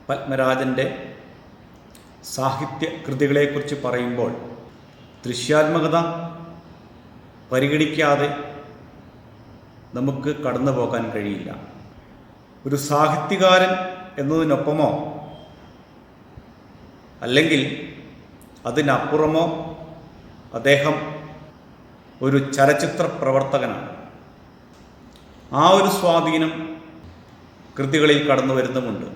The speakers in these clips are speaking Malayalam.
പത്മരാജൻ്റെ സാഹിത്യ കൃതികളെക്കുറിച്ച് പറയുമ്പോൾ ദൃശ്യാത്മകത പരിഗണിക്കാതെ നമുക്ക് കടന്നു പോകാൻ കഴിയില്ല. ഒരു സാഹിത്യകാരൻ എന്നതിനൊപ്പമോ അല്ലെങ്കിൽ അതിനപ്പുറമോ അദ്ദേഹം ഒരു ചലച്ചിത്ര പ്രവർത്തകനാണ്. ആ ഒരു സ്വാധീനം കൃതികളിൽ കടന്നു വരുന്നുമുണ്ട്.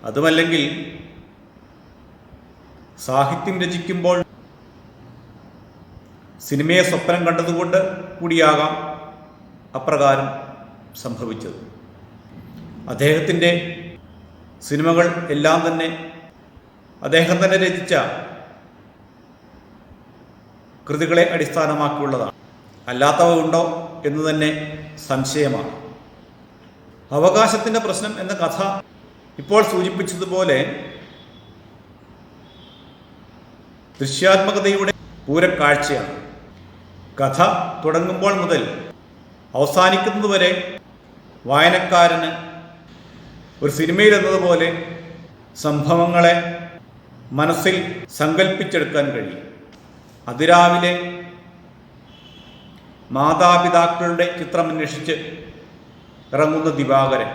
അതുമല്ലെങ്കിൽ സാഹിത്യം രചിക്കുമ്പോൾ സിനിമയെ സ്വപ്നം കണ്ടതുകൊണ്ട് കൂടിയാകാം അപ്രകാരം സംഭവിച്ചത്. അദ്ദേഹത്തിൻ്റെ സിനിമകൾ എല്ലാം തന്നെ അദ്ദേഹം തന്നെ രചിച്ച കൃതികളെ അടിസ്ഥാനമാക്കിയുള്ളതാണ്. അല്ലാത്തവ ഉണ്ടോ എന്ന് തന്നെ സംശയമാണ്. അവകാശത്തിൻ്റെ പ്രശ്നം എന്ന കഥ ഇപ്പോൾ സൂചിപ്പിച്ചതുപോലെ ദൃശ്യാത്മകതയുടെ പൂരക്കാഴ്ചയാണ്. കഥ തുടങ്ങുമ്പോൾ മുതൽ അവസാനിക്കുന്നതുവരെ വായനക്കാരന് ഒരു സിനിമയിൽ എന്നതുപോലെ സംഭവങ്ങളെ മനസ്സിൽ സങ്കല്പിച്ചെടുക്കാൻ കഴിയും. അതിരാവിലെ മാതാപിതാക്കളുടെ ചിത്രമന്വേഷിച്ച് ഇറങ്ങുന്ന ദിവാകരൻ,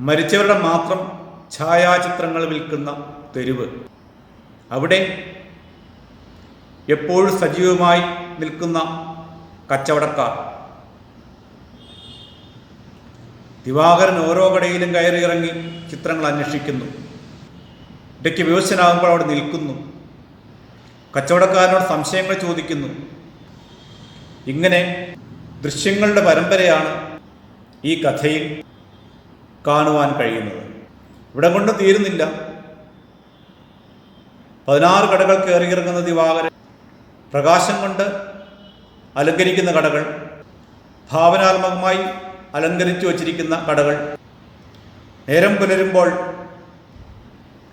മരിച്ചവരുടെ മാത്രം ഛായാചിത്രങ്ങൾ വിൽക്കുന്ന തെരുവ്, അവിടെ എപ്പോഴും സജീവമായി നിൽക്കുന്ന കച്ചവടക്കാർ, ദിവാകരൻ ഓരോ കടയിലും കയറി ഇറങ്ങി ചിത്രങ്ങൾ അന്വേഷിക്കുന്നു. ഇടയ്ക്ക് വിവശനാകുമ്പോൾ അവിടെ നിൽക്കുന്നു, കച്ചവടക്കാരനോട് സംശയങ്ങൾ ചോദിക്കുന്നു. ഇങ്ങനെ ദൃശ്യങ്ങളുടെ പരമ്പരയാണ് ഈ കഥയിൽ കാണുവാൻ കഴിയുന്നത്. ഇവിടെ കൊണ്ട് തീരുന്നില്ല. 16 കടകൾ കയറിയിറങ്ങുന്ന ദിവാകരൻ, പ്രകാശം കൊണ്ട് അലങ്കരിക്കുന്ന കടകൾ, ഭാവനാത്മകമായി അലങ്കരിച്ചു വച്ചിരിക്കുന്ന കടകൾ, നേരം പുലരുമ്പോൾ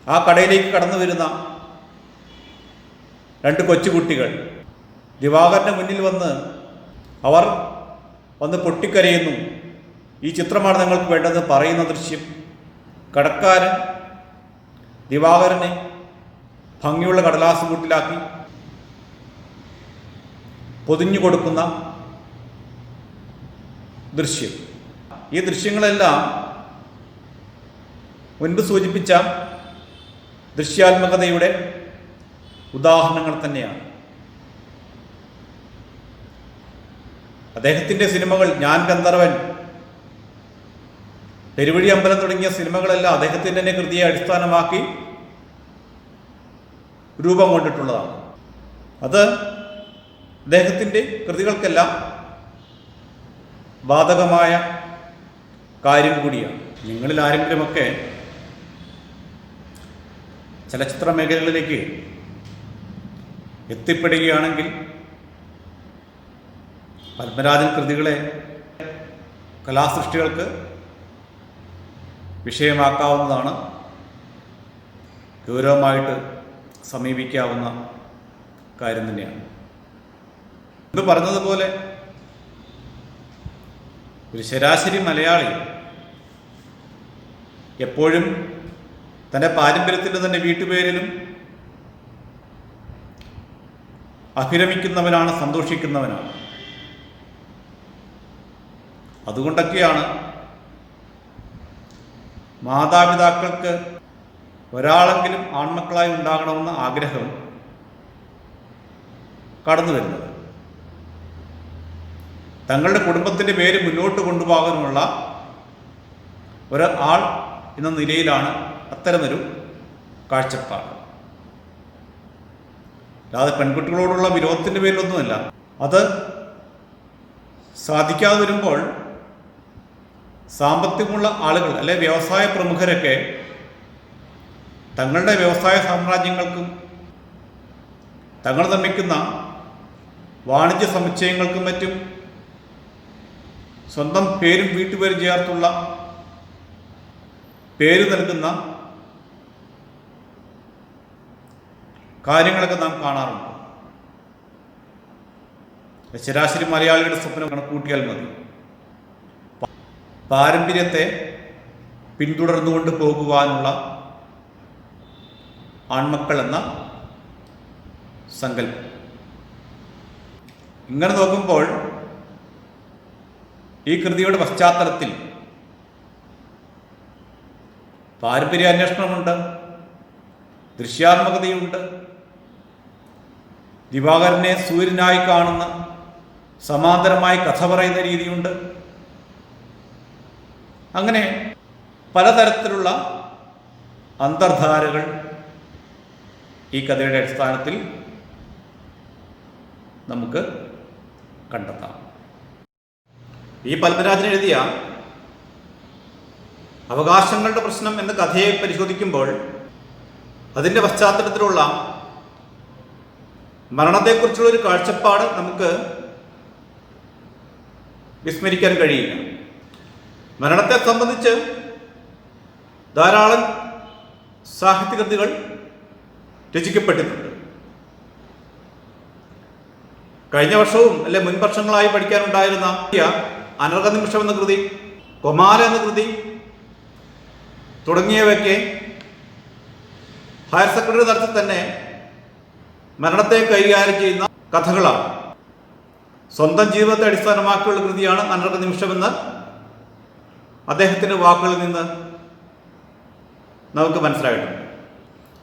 ആ കടയിലേക്ക് കടന്നു വരുന്ന 2 കൊച്ചുകുട്ടികൾ ദിവാകരൻ്റെ മുന്നിൽ അവർ വന്ന് പൊട്ടിക്കരയുന്നു. ഈ ചിത്രമാണ് നിങ്ങൾക്ക് വേണ്ടത് പറയുന്ന ദൃശ്യം. കടക്കാരൻ ദിവാകരനെ ഭംഗിയുള്ള കടലാസ് കൂട്ടിലാക്കി പൊതിഞ്ഞു കൊടുക്കുന്ന ദൃശ്യം. ഈ ദൃശ്യങ്ങളെല്ലാം മുൻപ് സൂചിപ്പിച്ച ദൃശ്യാത്മകതയുടെ ഉദാഹരണങ്ങൾ തന്നെയാണ്. അദ്ദേഹത്തിൻ്റെ സിനിമകൾ, ഞാൻ ഗന്ധർവൻ, പെരുവഴി അമ്പലം തുടങ്ങിയ സിനിമകളെല്ലാം അദ്ദേഹത്തിൻ്റെ തന്നെ കൃതിയെ അടിസ്ഥാനമാക്കി രൂപം കൊണ്ടിട്ടുള്ളതാണ്. അത് അദ്ദേഹത്തിൻ്റെ കൃതികൾക്കെല്ലാം ബാധകമായ കാര്യം കൂടിയാണ്. നിങ്ങളിൽ ആരെങ്കിലുമൊക്കെ ചലച്ചിത്ര മേഖലകളിലേക്ക് എത്തിപ്പെടുകയാണെങ്കിൽ പത്മരാജൻ കൃതികളെ കലാസൃഷ്ടികൾക്ക് വിഷയമാക്കാവുന്നതാണ്. ഗൗരവമായിട്ട് സമീപിക്കാവുന്ന കാര്യം തന്നെയാണ്. ഇത് പറഞ്ഞതുപോലെ ഒരു ശരാശരി മലയാളി എപ്പോഴും തൻ്റെ പാരമ്പര്യത്തിൻ്റെ തന്നെ വീട്ടുപേരിലും അഭിരമിക്കുന്നവനാണ്, സന്തോഷിക്കുന്നവനാണ്. അതുകൊണ്ടൊക്കെയാണ് മാതാപിതാക്കൾക്ക് ഒരാളെങ്കിലും ആൺമക്കളായി ഉണ്ടാകണമെന്ന ആഗ്രഹം കടന്നു വരുന്നത്. തങ്ങളുടെ കുടുംബത്തിൻ്റെ പേര് മുന്നോട്ട് കൊണ്ടുപോകാനുള്ള ഒരാൾ എന്ന നിലയിലാണ് അത്തരമൊരു കാഴ്ചപ്പാട്. അല്ലാതെ പെൺകുട്ടികളോടുള്ള വിരോധത്തിൻ്റെ പേരിലൊന്നുമല്ല. അത് സാധിക്കാതെ വരുമ്പോൾ സാമ്പത്തികമുള്ള ആളുകൾ അല്ലെ വ്യവസായ പ്രമുഖരൊക്കെ തങ്ങളുടെ വ്യവസായ സാമ്രാജ്യങ്ങൾക്കും തങ്ങൾ നിർമ്മിക്കുന്ന വാണിജ്യ സമുച്ചയങ്ങൾക്കും മറ്റും സ്വന്തം പേരും വീട്ടുപേരും ചേർത്തുള്ള പേര് നൽകുന്ന കാര്യങ്ങളൊക്കെ നാം കാണാറുണ്ട്. ശരാശരി മലയാളികളുടെ സ്വപ്നം കണക്കൂട്ടിയാൽ മതി. പാരമ്പര്യത്തെ പിന്തുടർന്നുകൊണ്ട് പോകുവാനുള്ള ആൺമക്കൾ എന്ന സങ്കല്പം. ഇങ്ങനെ നോക്കുമ്പോൾ ഈ കൃതിയുടെ പശ്ചാത്തലത്തിൽ പാരമ്പര്യാന്വേഷണമുണ്ട്, ദൃശ്യാത്മകതയുണ്ട്, ദിവാകരനെ സൂര്യനായി കാണുന്ന സമാന്തരമായി കഥ പറയുന്ന രീതിയുണ്ട്. അങ്ങനെ പലതരത്തിലുള്ള അന്തർധാരകൾ ഈ കഥയുടെ അടിസ്ഥാനത്തിൽ നമുക്ക് കണ്ടെത്താം. ഈ പത്മരാജൻ എഴുതിയ അവകാശങ്ങളുടെ പ്രശ്നം എന്ന കഥയെ പരിശോധിക്കുമ്പോൾ അതിൻ്റെ പശ്ചാത്തലത്തിലുള്ള മരണത്തെക്കുറിച്ചുള്ളൊരു കാഴ്ചപ്പാട് നമുക്ക് വിസ്മരിക്കാൻ കഴിയില്ല. മരണത്തെ സംബന്ധിച്ച് ധാരാളം സാഹിത്യകൃതികൾ രചിക്കപ്പെട്ടിട്ടുണ്ട്. കഴിഞ്ഞ വർഷവും അല്ലെ മുൻ വർഷങ്ങളായി പഠിക്കാനുണ്ടായിരുന്ന അനർഘ നിമിഷം എന്ന കൃതി, കൊമാല എന്ന കൃതി തുടങ്ങിയവയൊക്കെ ഹയർ സെക്കൻഡറി തലത്തിൽ തന്നെ മരണത്തെ കൈകാര്യം ചെയ്യുന്ന കഥകളാണ്. സ്വന്തം ജീവിതത്തെ അടിസ്ഥാനമാക്കിയുള്ള കൃതിയാണ് അനർഘ നിമിഷമെന്ന് അദ്ദേഹത്തിൻ്റെ വാക്കുകളിൽ നിന്ന് നമുക്ക് മനസ്സിലായിട്ടുണ്ട്.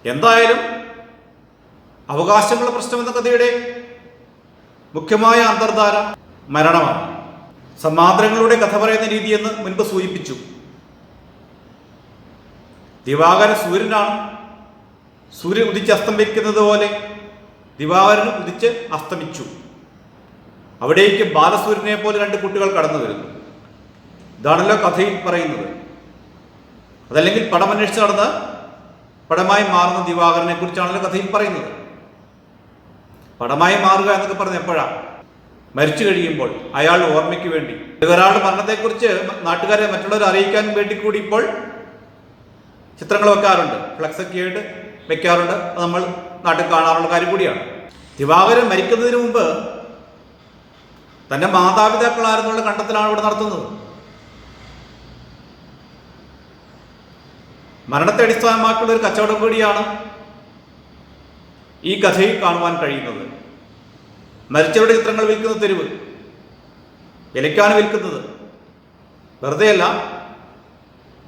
എന്തായാലും അവകാശങ്ങളുടെ പ്രശ്നം എന്ന കഥയുടെ മുഖ്യമായ അന്തർധാര മരണമാണ്. സമാന്തരങ്ങളുടെ കഥ പറയുന്ന രീതിയെന്ന് മുൻപ് സൂചിപ്പിച്ചു. ദിവാകരൻ സൂര്യനാണ്. സൂര്യൻ ഉദിച്ച് അസ്തമിക്കുന്നത് പോലെ ദിവാകരൻ ഉദിച്ച് അസ്തമിച്ചു. അവിടേക്ക് ബാലസൂര്യനെ പോലെ രണ്ട് കുട്ടികൾ കടന്നു വരുന്നു. ഇതാണല്ലോ കഥയിൽ പറയുന്നത്. അതല്ലെങ്കിൽ പടമന്വേഷിച്ച് നടന്ന് പടമായി മാറുന്ന ദിവാകരനെ കുറിച്ചാണല്ലോ കഥയിൽ പറയുന്നത്. പടമായി മാറുക എന്നൊക്കെ പറഞ്ഞ എപ്പോഴാണ്? മരിച്ചു കഴിയുമ്പോൾ, അയാൾ ഓർമ്മയ്ക്ക് വേണ്ടി. ഒരാളുടെ മരണത്തെക്കുറിച്ച് നാട്ടുകാരെ മറ്റുള്ളവരെ അറിയിക്കാൻ വേണ്ടി കൂടി ഇപ്പോൾ ചിത്രങ്ങൾ വെക്കാറുണ്ട്, ഫ്ലക്സൊക്കെ ആയിട്ട് വെക്കാറുണ്ട്. അത് നമ്മൾ നാട്ടിൽ കാണാറുള്ള കാര്യം കൂടിയാണ്. ദിവാകരൻ മരിക്കുന്നതിന് മുമ്പ് തൻ്റെ മാതാപിതാക്കളായിരുന്നുള്ള കണ്ടെത്തലാണ് ഇവിടെ നടത്തുന്നത്. മരണത്തെ അടിസ്ഥാനമാക്കിയുള്ള ഒരു കച്ചവടം കൂടിയാണ് ഈ കഥയിൽ കാണുവാൻ കഴിയുന്നത്. മരിച്ചവരുടെ ചിത്രങ്ങൾ വിൽക്കുന്ന തെരുവ്, വിലയ്ക്കാണ് വിൽക്കുന്നത്. വെറുതെയല്ല,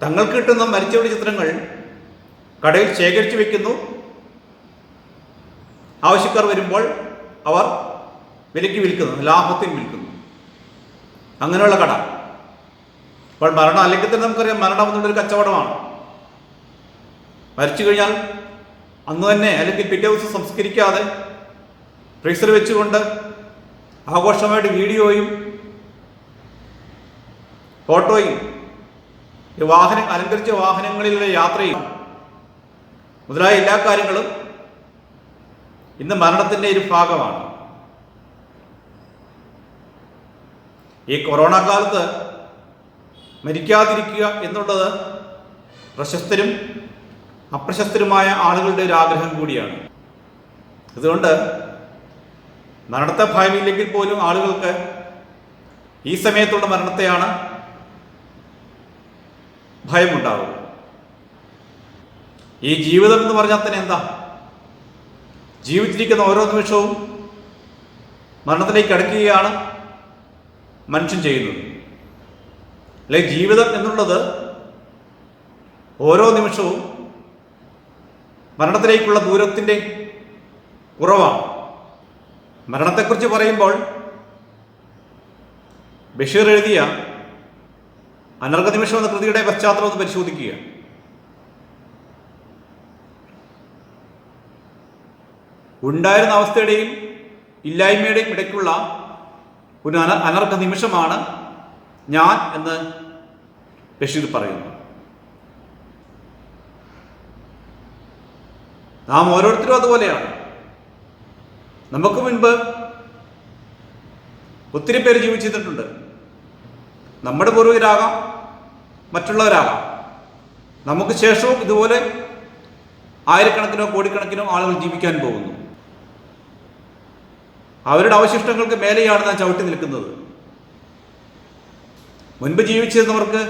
തങ്ങൾക്ക് കിട്ടുന്ന മരിച്ചവരുടെ ചിത്രങ്ങൾ കടയിൽ ശേഖരിച്ചു വെക്കുന്നു. ആവശ്യക്കാർ വരുമ്പോൾ അവർ വിലയ്ക്ക് വിൽക്കുന്നു, ലാഭത്തിൽ വിൽക്കുന്നു. അങ്ങനെയുള്ള കട. അപ്പോൾ മരണം അല്ലെങ്കിൽ തന്നെ നമുക്കറിയാം, മരണം എന്നുള്ളൊരു കച്ചവടമാണ്. മരിച്ചു കഴിഞ്ഞാൽ അന്ന് തന്നെ അല്ലെങ്കിൽ പിറ്റേ ദിവസം സംസ്കരിക്കാതെ ഫ്രീസർ വെച്ചുകൊണ്ട് ആഘോഷമായിട്ട് വീഡിയോയും ഫോട്ടോയും, അലങ്കരിച്ച വാഹനങ്ങളിലെ യാത്രയും മുതലായ എല്ലാ കാര്യങ്ങളും ഇന്ന് മരണത്തിൻ്റെ ഒരു ഭാഗമാണ്. ഈ കൊറോണ കാലത്ത് മരിക്കാതിരിക്കുക എന്നുള്ളത് പ്രശസ്തരും അപ്രശസ്തരുമായ ആളുകളുടെ ഒരു ആഗ്രഹം കൂടിയാണ്. അതുകൊണ്ട് മരണത്തെ ഭയമില്ലെങ്കിൽ പോലും ആളുകൾക്ക് ഈ സമയത്തുള്ള മരണത്തെയാണ് ഭയമുണ്ടാവുക. ഈ ജീവിതം എന്ന് പറഞ്ഞാൽ തന്നെ എന്താ? ജീവിച്ചിരിക്കുന്ന ഓരോ നിമിഷവും മരണത്തിലേക്ക് അടുക്കുകയാണ് മനുഷ്യൻ ചെയ്യുന്നത്. അല്ലെങ്കിൽ ജീവിതം എന്നുള്ളത് ഓരോ നിമിഷവും മരണത്തിലേക്കുള്ള ദൂരത്തിൻ്റെ കുറവാണ്. മരണത്തെക്കുറിച്ച് പറയുമ്പോൾ ബഷീർ എഴുതിയ അനർഘ നിമിഷം എന്ന കൃതിയുടെ പശ്ചാത്തലം ഒന്ന് പരിശോധിക്കുക. ഉണ്ടായിരുന്ന അവസ്ഥയുടെയും ഇല്ലായ്മയുടെയും ഇടയ്ക്കുള്ള ഒരു അനർഘ നിമിഷമാണ് ഞാൻ എന്ന് ബഷീർ പറയുന്നു. നാം ഓരോരുത്തരും അതുപോലെയാണ്. നമുക്ക് മുൻപ് ഒത്തിരി പേര് ജീവിച്ചിട്ടുണ്ട്. നമ്മുടെ പൂർവികരാകാം, മറ്റുള്ളവരാകാം. നമുക്ക് ശേഷവും ഇതുപോലെ ആയിരക്കണക്കിനോ കോടിക്കണക്കിനോ ആളുകൾ ജീവിക്കാൻ പോകുന്നു. അവരുടെ അവശിഷ്ടങ്ങൾക്ക് മേലെയാണ് നാം ചവിട്ടി നിൽക്കുന്നത്. മുൻപ് ജീവിച്ചിരുന്നവർക്ക്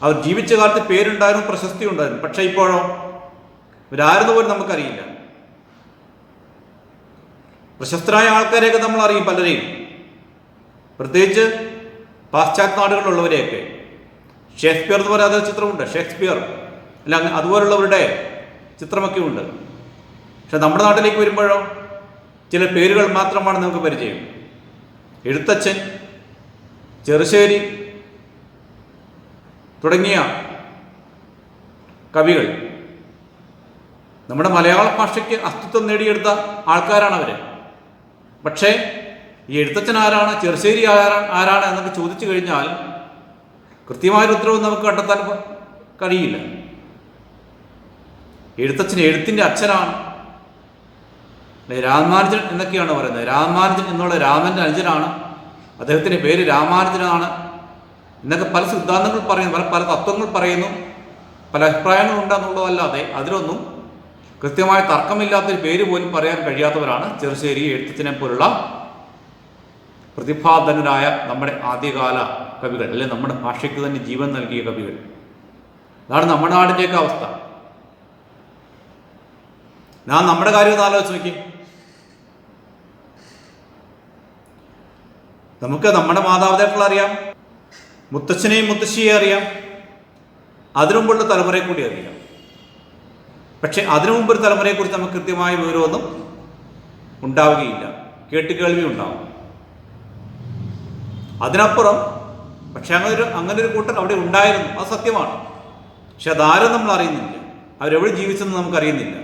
അവർ ജീവിച്ച കാലത്ത് പേരുണ്ടായിരുന്നു, പ്രശസ്തി ഉണ്ടായിരുന്നു. പക്ഷെ ഇപ്പോഴോ ഇവരാരെന്ന് പോലും നമുക്കറിയില്ല. പ്രശസ്തരായ ആൾക്കാരെയൊക്കെ നമ്മൾ അറിയും, പലരെയും, പ്രത്യേകിച്ച് പാശ്ചാത്യ നാടുകളിലുള്ളവരെയൊക്കെ. ഷേക്സ്പിയർ എന്ന് പറയാത്ത ചിത്രമുണ്ട്, ഷേക്സ്പിയർ അല്ല, അതുപോലുള്ളവരുടെ ചിത്രമൊക്കെ ഉണ്ട്. പക്ഷെ നമ്മുടെ നാട്ടിലേക്ക് വരുമ്പോഴോ ചില പേരുകൾ മാത്രമാണ് നമുക്ക് പരിചയം. എഴുത്തച്ഛൻ, ചെറുശ്ശേരി തുടങ്ങിയ കവികൾ നമ്മുടെ മലയാള ഭാഷയ്ക്ക് അസ്തിത്വം നേടിയെടുത്ത ആൾക്കാരാണ് അവർ. പക്ഷേ ഈ എഴുത്തച്ഛൻ ആരാണ്, ചെറുശ്ശേരി ആരാണ് എന്നൊക്കെ ചോദിച്ചു കഴിഞ്ഞാൽ കൃത്യമായൊരു ഉത്തരവ് നമുക്ക് കണ്ടെത്താൻ കഴിയില്ല. എഴുത്തച്ഛൻ എഴുത്തിൻ്റെ അച്ഛനാണ്, രാമാനുജൻ എന്നൊക്കെയാണ് പറയുന്നത്. രാമാനുജൻ എന്നുള്ള രാമൻ്റെ അനുജനാണ്, അദ്ദേഹത്തിൻ്റെ പേര് രാമാനുജനാണ് എന്നൊക്കെ പല സിദ്ധാന്തങ്ങൾ പറയുന്നു, പല തത്വങ്ങൾ പറയുന്നു, പല അഭിപ്രായങ്ങളുണ്ടെന്നുള്ളതല്ലാതെ അതിലൊന്നും കൃത്യമായ തർക്കമില്ലാത്തൊരു പേര് പോലും പറയാൻ കഴിയാത്തവരാണ് ചെറുശ്ശേരി എഴുത്തച്ഛനെ പോലുള്ള പ്രതിഭാധനരായ നമ്മുടെ ആദ്യകാല കവികൾ, അല്ലെങ്കിൽ നമ്മുടെ ഭാഷയ്ക്ക് തന്നെ ജീവൻ നൽകിയ കവികൾ. അതാണ് നമ്മുടെ നാടിൻ്റെയൊക്കെ അവസ്ഥ. ഞാൻ നമ്മുടെ കാര്യം ഒന്ന് ആലോചിച്ച് നോക്കി. നമുക്ക് നമ്മുടെ മാതാപിതാക്കളെ അറിയാം, മുത്തച്ഛനെയും മുത്തശ്ശിയെ അറിയാം, അതിനു മുമ്പുള്ള തലമുറയെ കൂടി അറിയാം. പക്ഷെ അതിനു മുമ്പൊരു തലമുറയെക്കുറിച്ച് നമുക്ക് കൃത്യമായ വിവരമൊന്നും ഉണ്ടാവുകയില്ല, കേട്ടുകേൾവി ഉണ്ടാവും. അതിനപ്പുറം പക്ഷെ അങ്ങനെ ഒരു കൂട്ടർ അവിടെ ഉണ്ടായിരുന്നു, അത് സത്യമാണ്. പക്ഷെ അതാരും നമ്മൾ അറിയുന്നില്ല, അവരെവിടെ ജീവിച്ചെന്ന് നമുക്കറിയുന്നില്ല.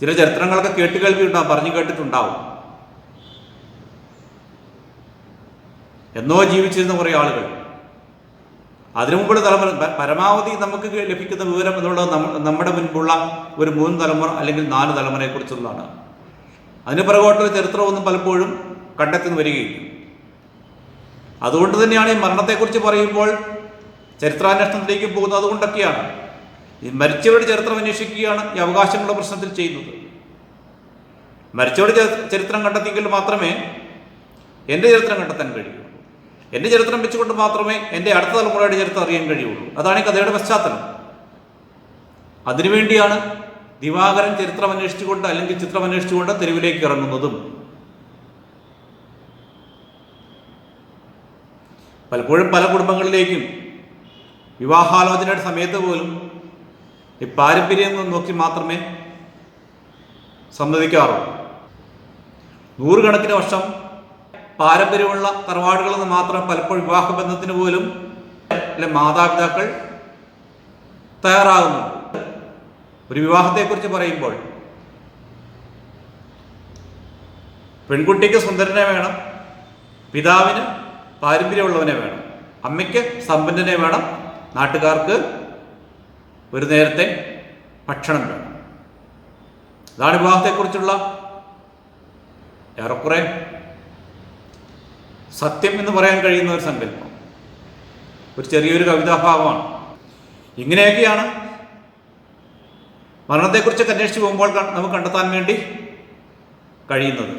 ചില ചരിത്രങ്ങളൊക്കെ കേട്ടുകേൾവി ഉണ്ടാവും, പറഞ്ഞു കേട്ടിട്ടുണ്ടാവും. എന്നോ ജീവിച്ചിരുന്ന കുറേ ആളുകൾ, അതിനു മുമ്പുള്ള തലമുറ, പരമാവധി നമുക്ക് ലഭിക്കുന്ന വിവരം എന്നുള്ളത് നമ്മുടെ മുൻപുള്ള ഒരു 3 തലമുറ അല്ലെങ്കിൽ 4 തലമുറയെക്കുറിച്ചുള്ളതാണ്. അതിന് പുറകോട്ടുള്ള ചരിത്രമൊന്നും പലപ്പോഴും കണ്ടെത്തി വരികയില്ല. അതുകൊണ്ട് തന്നെയാണ് ഈ മരണത്തെക്കുറിച്ച് പറയുമ്പോൾ ചരിത്രാന്വേഷണത്തിലേക്ക് പോകുന്നത്. അതുകൊണ്ടൊക്കെയാണ് ഈ മരിച്ചവരുടെ ചരിത്രം അന്വേഷിക്കുകയാണ് ഈ അവകാശങ്ങളുടെ പ്രശ്നത്തിൽ ചെയ്യുന്നത്. മരിച്ചവരുടെ ചരിത്രം കണ്ടെത്തിയെങ്കിൽ മാത്രമേ എൻ്റെ ചരിത്രം കണ്ടെത്താൻ കഴിയൂ. എൻ്റെ ചരിത്രം വെച്ചുകൊണ്ട് മാത്രമേ എൻ്റെ അടുത്ത തലമുറയുടെ ചരിത്രം അറിയാൻ കഴിയുള്ളൂ. അതാണ് ഈ കഥയുടെ പശ്ചാത്തലം. അതിനുവേണ്ടിയാണ് ദിവാകരൻ ചരിത്രം അന്വേഷിച്ചുകൊണ്ട് അല്ലെങ്കിൽ ചിത്രം അന്വേഷിച്ചുകൊണ്ട് തെരുവിലേക്ക് ഇറങ്ങുന്നതും. പലപ്പോഴും പല കുടുംബങ്ങളിലേക്കും വിവാഹാലോചനയുടെ സമയത്ത് പോലും ഈ പാരമ്പര്യം നോക്കി മാത്രമേ സമ്മതിക്കാറുള്ളൂ. 100 കണക്കിന് വർഷം പാരമ്പര്യമുള്ള തറവാടുകളിൽ നിന്ന് മാത്രം പലപ്പോഴും വിവാഹബന്ധത്തിന് പോലും മാതാപിതാക്കൾ തയ്യാറാകുന്നുണ്ട്. ഒരു വിവാഹത്തെക്കുറിച്ച് പറയുമ്പോൾ പെൺകുട്ടിക്ക് സുന്ദരനെ വേണം, പിതാവിന് പാരമ്പര്യമുള്ളവനെ വേണം, അമ്മയ്ക്ക് സമ്പന്നനെ വേണം, നാട്ടുകാർക്ക് ഒരു നേരത്തെ ഭക്ഷണം വേണം. അതാണ് വിവാഹത്തെക്കുറിച്ചുള്ള ഏറെക്കുറെ സത്യം എന്ന് പറയാൻ കഴിയുന്ന ഒരു സങ്കല്പം, ഒരു ചെറിയൊരു കവിതാഭാവമാണ്. ഇങ്ങനെയൊക്കെയാണ് മരണത്തെക്കുറിച്ചൊക്കെ അന്വേഷിച്ച് പോകുമ്പോൾ നമുക്ക് കണ്ടെത്താൻ വേണ്ടി കഴിയുന്നത്.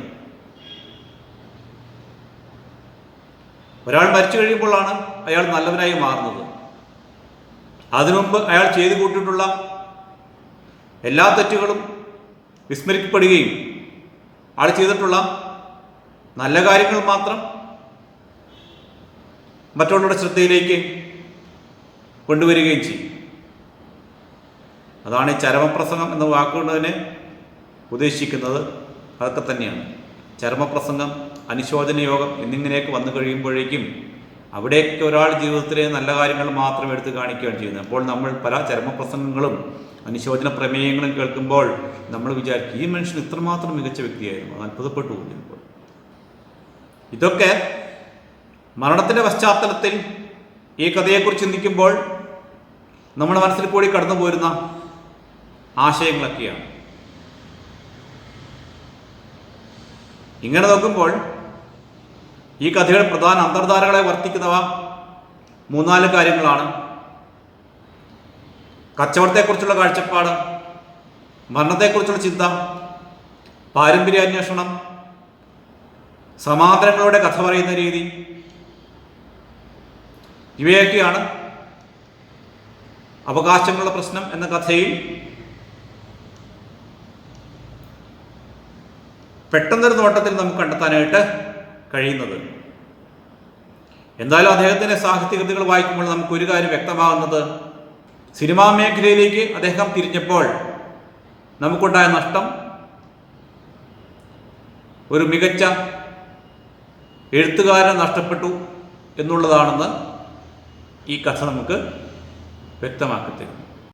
ഒരാൾ മരിച്ചു കഴിയുമ്പോഴാണ് അയാൾ നല്ലവനായി മാറുന്നത്. അതിനുമുമ്പ് അയാൾ ചെയ്തു കൂട്ടിയിട്ടുള്ള എല്ലാ തെറ്റുകളും വിസ്മരിക്കപ്പെടുകയും ആൾ ചെയ്തിട്ടുള്ള നല്ല കാര്യങ്ങൾ മാത്രം മറ്റുള്ളവരുടെ ശ്രദ്ധയിലേക്ക് കൊണ്ടുവരികയും ചെയ്യും. അതാണ് ഈ ചരമപ്രസംഗം എന്ന വാക്കുകൊണ്ട് തന്നെ ഉദ്ദേശിക്കുന്നത്. അതൊക്കെ തന്നെയാണ് ചരമപ്രസംഗം, അനുശോചന യോഗം എന്നിങ്ങനെയൊക്കെ വന്നു കഴിയുമ്പോഴേക്കും അവിടെയൊക്കെ ഒരാൾ ജീവിതത്തിലെ നല്ല കാര്യങ്ങൾ മാത്രം എടുത്ത് കാണിക്കുകയാണ് ചെയ്യുന്നത്. അപ്പോൾ നമ്മൾ പല ചരമപ്രസംഗങ്ങളും അനുശോചന പ്രമേയങ്ങളും കേൾക്കുമ്പോൾ നമ്മൾ വിചാരിക്കും ഈ മനുഷ്യൻ ഇത്രമാത്രം മികച്ച വ്യക്തിയായിരുന്നു, അത് അത്ഭുതപ്പെട്ടു പോകുമ്പോൾ. ഇതൊക്കെ മരണത്തിൻ്റെ പശ്ചാത്തലത്തിൽ ഈ കഥയെക്കുറിച്ച് ചിന്തിക്കുമ്പോൾ നമ്മുടെ മനസ്സിൽ കൂടി കടന്നു പോരുന്ന ആശയങ്ങളൊക്കെയാണ്. ഇങ്ങനെ നോക്കുമ്പോൾ ഈ കഥയുടെ പ്രധാന അന്തർധാരകളെ വർത്തിക്കുന്നവ 3-4 കാര്യങ്ങളാണ്. കച്ചവടത്തെക്കുറിച്ചുള്ള കാഴ്ചപ്പാട്, മരണത്തെക്കുറിച്ചുള്ള ചിന്ത, പാരമ്പര്യാന്വേഷണം, സമാന്തരങ്ങളുടെ കഥ പറയുന്ന രീതി, ഇവയൊക്കെയാണ് അവകാശങ്ങളുടെ പ്രശ്നം എന്ന കഥയിൽ പെട്ടെന്നൊരു നോട്ടത്തിൽ നമുക്ക് കണ്ടെത്താനായിട്ട് കഴിയുന്നത്. എന്തായാലും അദ്ദേഹത്തിൻ്റെ സാഹിത്യകൃതികൾ വായിക്കുമ്പോൾ നമുക്കൊരു കാര്യം വ്യക്തമാകുന്നത്, സിനിമാ മേഖലയിലേക്ക് അദ്ദേഹം തിരിഞ്ഞപ്പോൾ നമുക്കുണ്ടായ നഷ്ടം ഒരു മികച്ച എഴുത്തുകാരൻ നഷ്ടപ്പെട്ടു എന്നുള്ളതാണെന്ന് ഈ കഥ നമുക്ക് വ്യക്തമാക്കി തരും.